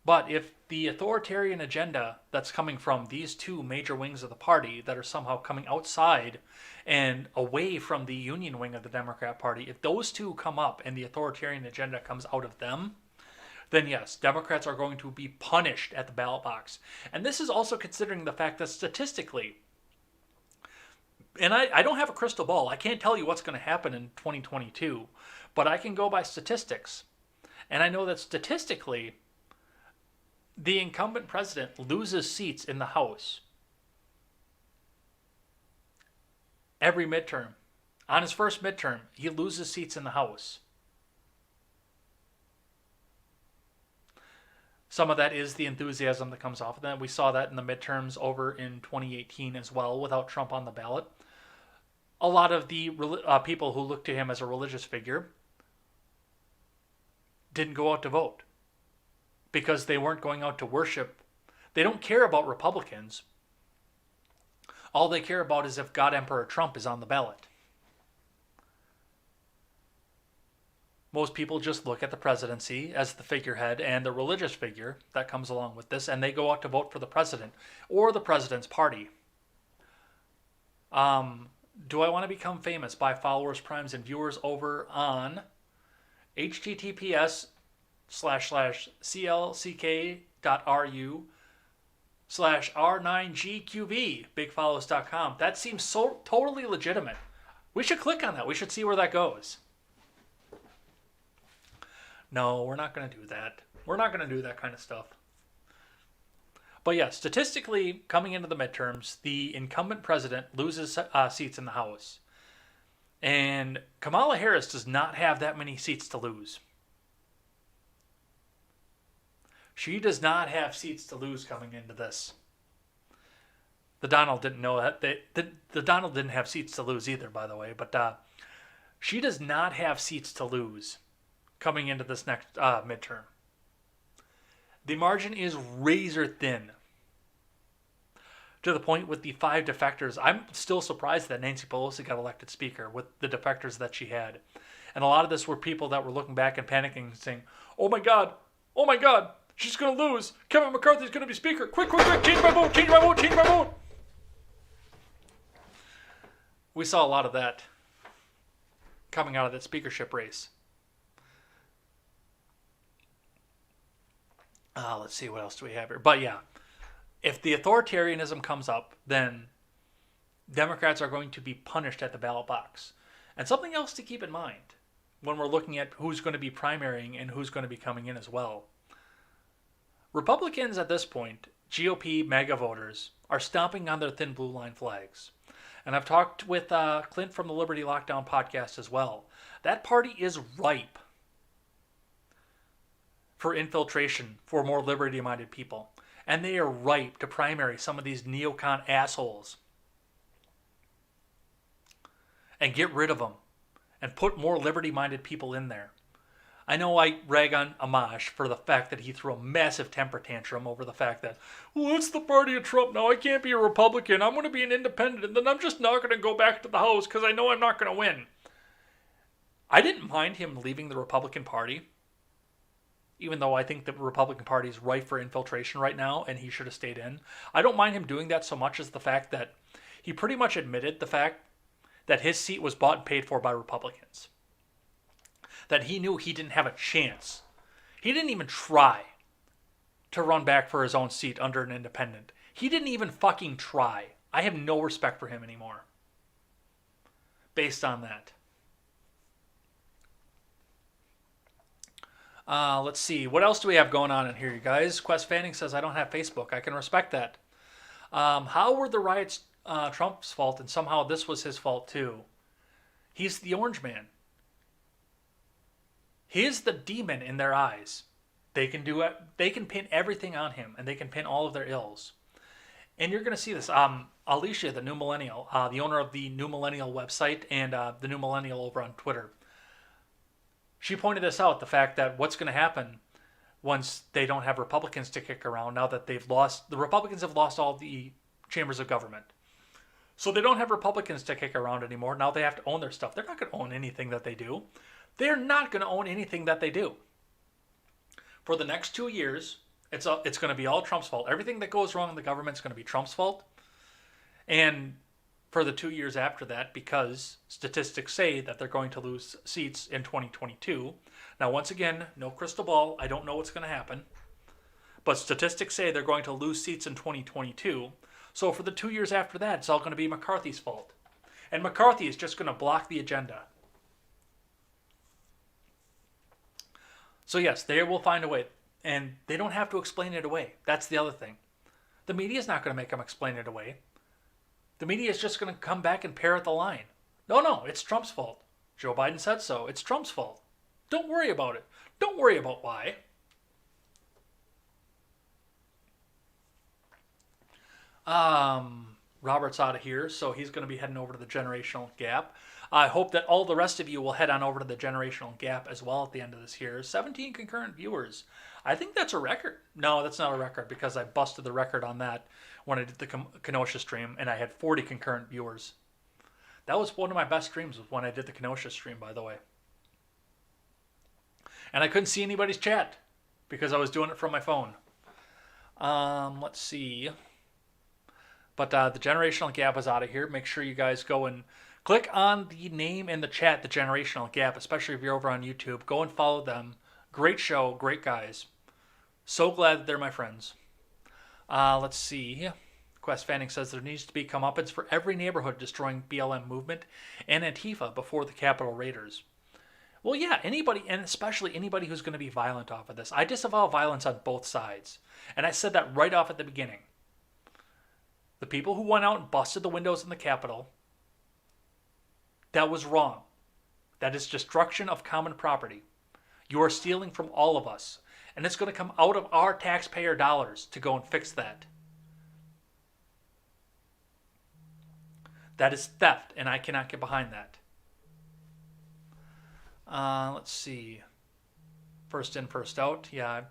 But if the authoritarian agenda that's coming from these 2 major wings of the party that are somehow coming outside and away from the union wing of the Democrat Party, if those 2 come up and the authoritarian agenda comes out of them, then yes, Democrats are going to be punished at the ballot box. And this is also considering the fact that statistically, and I don't have a crystal ball, I can't tell you what's going to happen in 2022, but I can go by statistics. And I know that statistically, the incumbent president loses seats in the House every midterm. On his first midterm, he loses seats in the House. Some of that is the enthusiasm that comes off of that. We saw that in the midterms over in 2018 as well, without Trump on the ballot. A lot of the people who look to him as a religious figure didn't go out to vote, because they weren't going out to worship. They don't care about Republicans. All they care about is if God Emperor Trump is on the ballot. Most people just look at the presidency as the figurehead and the religious figure that comes along with this, and they go out to vote for the president or the president's party. Do I want to become famous? Buy followers, primes, and viewers over on https://clck.ru/r9gqv, bigfollows.com. That seems so totally legitimate. We should click on that. We should see where that goes. No, we're not going to do that. We're not going to do that kind of stuff. But yeah, statistically, coming into the midterms, the incumbent president loses seats in the House. And Kamala Harris does not have that many seats to lose. She does not have seats to lose coming into this. The Donald didn't know that. The Donald didn't have seats to lose either, by the way. But She does not have seats to lose coming into this next midterm. The margin is razor thin. To the point with the 5 defectors, I'm still surprised that Nancy Pelosi got elected speaker with the defectors that she had. And a lot of this were people that were looking back and panicking and saying, oh my God, she's going to lose. Kevin McCarthy's going to be speaker. Quick, change my vote. We saw a lot of that coming out of that speakership race. Let's see, what else do we have here? But yeah, if the authoritarianism comes up, then Democrats are going to be punished at the ballot box. And something else to keep in mind when we're looking at who's going to be primarying and who's going to be coming in as well. Republicans at this point, GOP MAGA voters, are stomping on their thin blue line flags. And I've talked with Clint from the Liberty Lockdown podcast as well. That party is ripe for infiltration for more liberty-minded people. And they are ripe to primary some of these neocon assholes and get rid of them and put more liberty-minded people in there. I know I rag on Amash for the fact that he threw a massive temper tantrum over the fact that, well, it's the party of Trump now. I can't be a Republican. I'm going to be an independent, and then I'm just not going to go back to the House because I know I'm not going to win. I didn't mind him leaving the Republican Party, even though I think the Republican Party is ripe for infiltration right now and he should have stayed in. I don't mind him doing that so much as the fact that he pretty much admitted the fact that his seat was bought and paid for by Republicans. That he knew he didn't have a chance. He didn't even try to run back for his own seat under an independent. He didn't even fucking try. I have no respect for him anymore based on that. Let's see. What else do we have going on in here, you guys? Quest Fanning says, I don't have Facebook. I can respect that. How were the riots Trump's fault, and somehow this was his fault too? He's the orange man. He's the demon in their eyes. They can do it. They can pin everything on him, and they can pin all of their ills. And you're going to see this. Alicia, the New Millennial, the owner of the New Millennial website and the New Millennial over on Twitter, she pointed this out, the fact that what's going to happen once they don't have Republicans to kick around, now that the Republicans have lost all the chambers of government. So they don't have Republicans to kick around anymore. Now they have to own their stuff. They're not going to own anything that they do. They're not going to own anything that they do. For the next 2 years, it's going to be all Trump's fault. Everything that goes wrong in the government is going to be Trump's fault. And for the 2 years after that, because statistics say that they're going to lose seats in 2022. Now, once again, no crystal ball. I don't know what's going to happen. But statistics say they're going to lose seats in 2022. So for the 2 years after that, it's all going to be McCarthy's fault. And McCarthy is just going to block the agenda. So yes, they will find a way. And they don't have to explain it away. That's the other thing. The media is not going to make them explain it away. The media is just going to come back and parrot the line. No, it's Trump's fault. Joe Biden said so. It's Trump's fault. Don't worry about it. Don't worry about why. Robert's out of here, so he's going to be heading over to the Generational Gap. I hope that all the rest of you will head on over to the Generational Gap as well at the end of this year. 17 concurrent viewers. I think that's a record. No, that's not a record because I busted the record on that when I did the Kenosha stream, and I had 40 concurrent viewers. That was one of my best streams when I did the Kenosha stream, by the way. And I couldn't see anybody's chat because I was doing it from my phone. Let's see. But the Generational Gap is out of here. Make sure you guys go and click on the name in the chat, the Generational Gap, especially if you're over on YouTube. Go and follow them. Great show, great guys. So glad that they're my friends. Let's see. Quest Fanning says there needs to be comeuppance for every neighborhood destroying BLM movement and Antifa before the Capitol Raiders. Well, yeah, anybody, and especially anybody who's going to be violent off of this. I disavow violence on both sides. And I said that right off at the beginning. The people who went out and busted the windows in the Capitol, that was wrong. That is destruction of common property. You are stealing from all of us. And it's going to come out of our taxpayer dollars to go and fix that. That is theft, and I cannot get behind that. Let's see. First in, first out. Yeah, I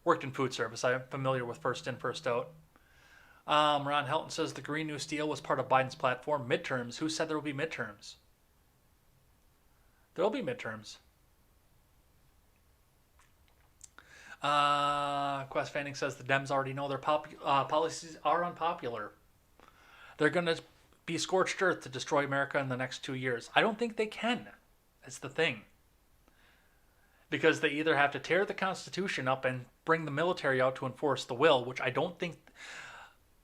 worked in food service. I'm familiar with first in, first out. Ron Helton says the Green New Deal was part of Biden's platform. Midterms. Who said there will be midterms? There will be midterms. Quest Fanning says the Dems already know their policies are unpopular. They're going to be scorched earth to destroy America in the next 2 years. I don't think they can. That's the thing. Because they either have to tear the Constitution up and bring the military out to enforce the will, which I don't think...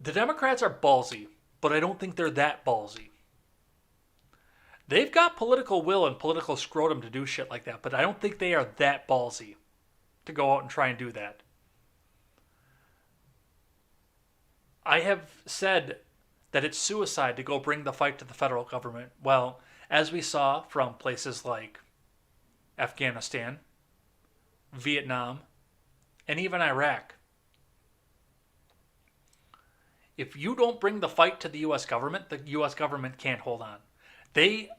The Democrats are ballsy, but I don't think they're that ballsy. They've got political will and political scrotum to do shit like that, but I don't think they are that ballsy to go out and try and do that. I have said that it's suicide to go bring the fight to the federal government. Well, as we saw from places like Afghanistan, Vietnam, and even Iraq, if you don't bring the fight to the U.S. government, the U.S. government can't hold on. They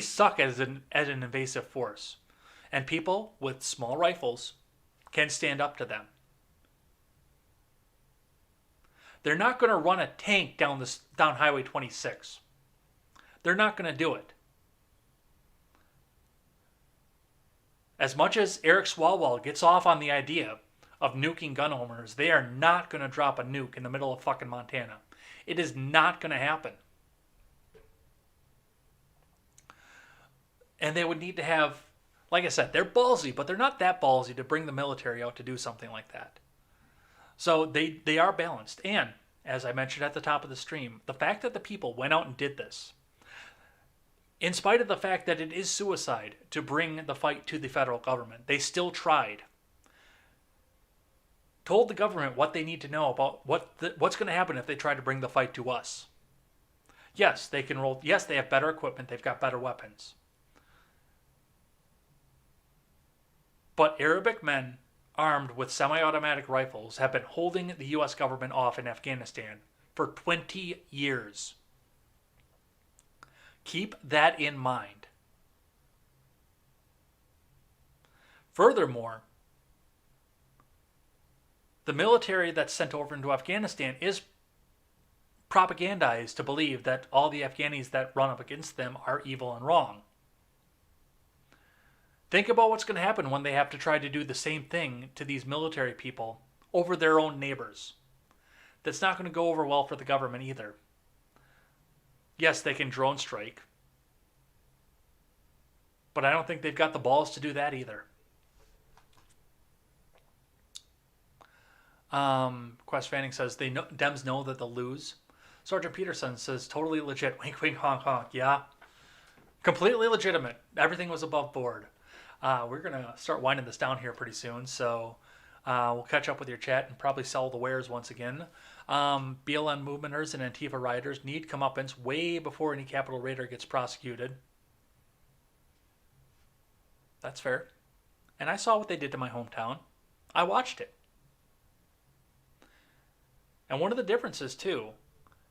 suck as an invasive force. And people with small rifles can stand up to them. They're not going to run a tank down Highway 26. They're not going to do it. As much as Eric Swalwell gets off on the idea of nuking gun owners, they are not going to drop a nuke in the middle of fucking Montana. It is not going to happen. And they would need to have, like I said, they're ballsy, but they're not that ballsy to bring the military out to do something like that. So they are balanced. And, as I mentioned at the top of the stream, the fact that the people went out and did this, in spite of the fact that it is suicide to bring the fight to the federal government, they still tried. Told the government what they need to know about what's going to happen if they try to bring the fight to us. Yes, they can roll. Yes, they have better equipment. They've got better weapons. But Arabic men armed with semi-automatic rifles have been holding the U.S. government off in Afghanistan for 20 years. Keep that in mind. Furthermore, the military that's sent over into Afghanistan is propagandized to believe that all the Afghanis that run up against them are evil and wrong. Think about what's going to happen when they have to try to do the same thing to these military people over their own neighbors. That's not going to go over well for the government either. Yes, they can drone strike, but I don't think they've got the balls to do that either. Quest Fanning says Dems know that they'll lose. Sergeant Peterson says totally legit. Wink, wink, honk, honk. Yeah, completely legitimate. Everything was above board. We're going to start winding this down here pretty soon, so we'll catch up with your chat and probably sell the wares once again. BLM movementers and Antifa rioters need comeuppance way before any Capitol raider gets prosecuted. That's fair. And I saw what they did to my hometown. I watched it. And one of the differences, too,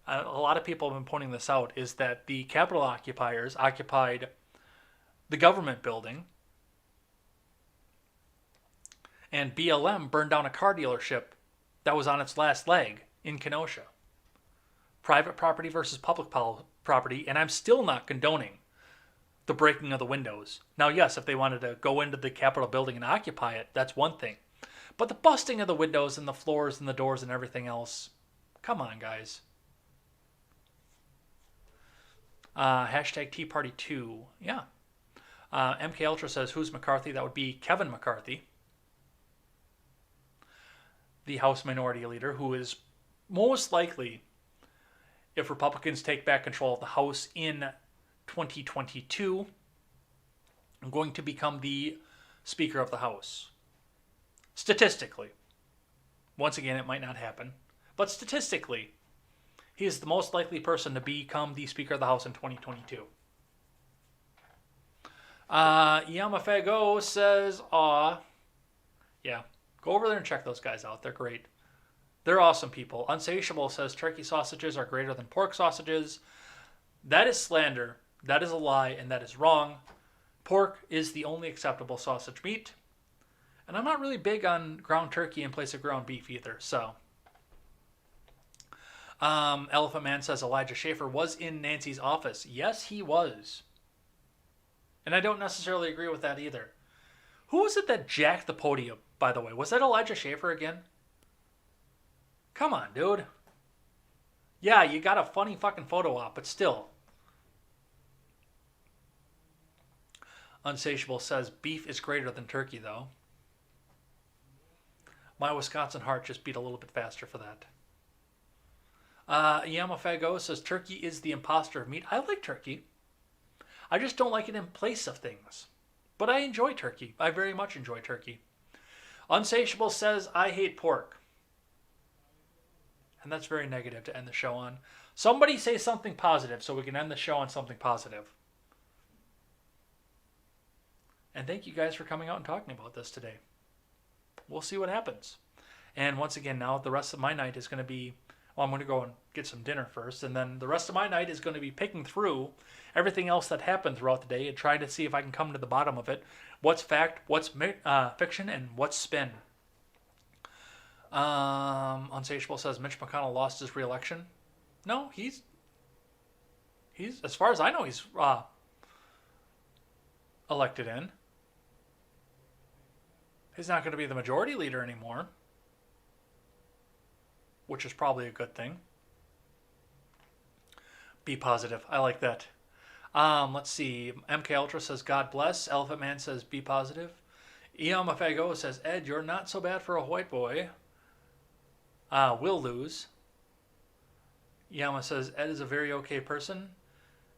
a lot of people have been pointing this out, is that the Capitol occupiers occupied the government building, and BLM burned down a car dealership that was on its last leg in Kenosha. Private property versus public property, and I'm still not condoning the breaking of the windows. Now, yes, if they wanted to go into the Capitol building and occupy it, that's one thing. But the busting of the windows and the floors and the doors and everything else, come on, guys. Hashtag Tea Party 2. Yeah. MK Ultra says, who's McCarthy? That would be Kevin McCarthy, the House Minority Leader, who is most likely, if Republicans take back control of the House in 2022, going to become the Speaker of the House. Statistically. Once again, it might not happen. But statistically, he is the most likely person to become the Speaker of the House in 2022. Yamafago says, aw. Yeah, go over there and check those guys out. They're great. They're awesome people. Unsatiable says turkey sausages are greater than pork sausages. That is slander. That is a lie, and that is wrong. Pork is the only acceptable sausage meat. And I'm not really big on ground turkey in place of ground beef either, so. Elephant Man says Elijah Schaefer was in Nancy's office. Yes, he was. And I don't necessarily agree with that either. Who was it that jacked the podium, by the way? Was that Elijah Schaefer again? Come on, dude. Yeah, you got a funny fucking photo op, but still. Unsatiable says beef is greater than turkey, though. My Wisconsin heart just beat a little bit faster for that. Yamafago says turkey is the imposter of meat. I like turkey. I just don't like it in place of things. But I enjoy turkey. I very much enjoy turkey. Unsatiable says I hate pork. And that's very negative to end the show on. Somebody say something positive so we can end the show on something positive. And thank you guys for coming out and talking about this today. We'll see what happens. And once again, now the rest of my night is going to be, well, I'm going to go and get some dinner first. And then the rest of my night is going to be picking through everything else that happened throughout the day and trying to see if I can come to the bottom of it. What's fact, what's fiction, and what's spin. Unsatiable says Mitch McConnell lost his re-election. No, he's as far as I know, he's elected in. He's not going to be the majority leader anymore, which is probably a good thing. Be positive. I like that. Let's see. MK Ultra says God bless. Elephant Man says be positive. Eomafago says Ed, you're not so bad for a white boy. Will lose. Yama says Ed is a very okay person.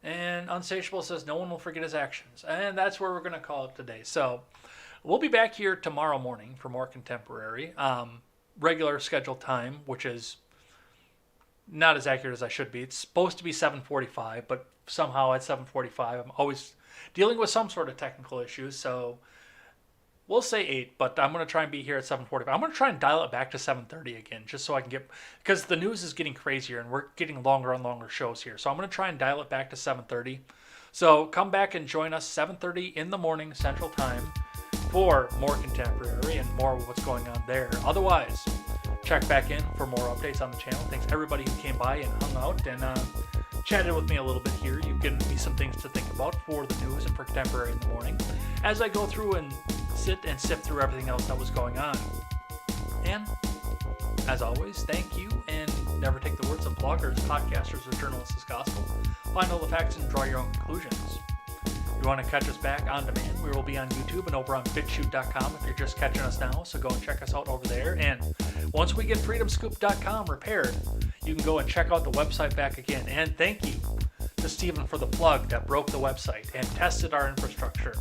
And Unsatiable says no one will forget his actions. And that's where we're going to call it today. So we'll be back here tomorrow morning for more contemporary. Regular scheduled time, which is not as accurate as I should be. It's supposed to be 7:45, but somehow at 7:45 I'm always dealing with some sort of technical issues. So we'll say 8, but I'm going to try and be here at 7:45. I'm going to try and dial it back to 7:30 again, just so I can get, because the news is getting crazier and we're getting longer and longer shows here. So I'm going to try and dial it back to 7:30. So come back and join us 7:30 in the morning Central Time for more contemporary and more of what's going on there. Otherwise, check back in for more updates on the channel. Thanks everybody who came by and hung out and chatted with me a little bit here. You've given me some things to think about for the news and for contemporary in the morning as I go through and sit and sift through everything else that was going on. And as always, thank you, and never take the words of bloggers, podcasters, or journalists as gospel. Find all the facts and draw your own conclusions. If you want to catch us back on demand, we will be on YouTube and over on BitChute.com if you're just catching us now, so go and check us out over there. And once we get FreedomScoop.com repaired, you can go and check out the website back again. And thank you to Stephen for the plug that broke the website and tested our infrastructure.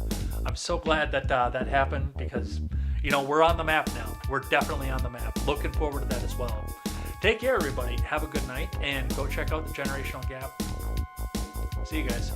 I'm so glad that that happened because, you know, we're on the map now. We're definitely on the map. Looking forward to that as well. Take care, everybody. Have a good night, and go check out the Generational Gap. See you guys.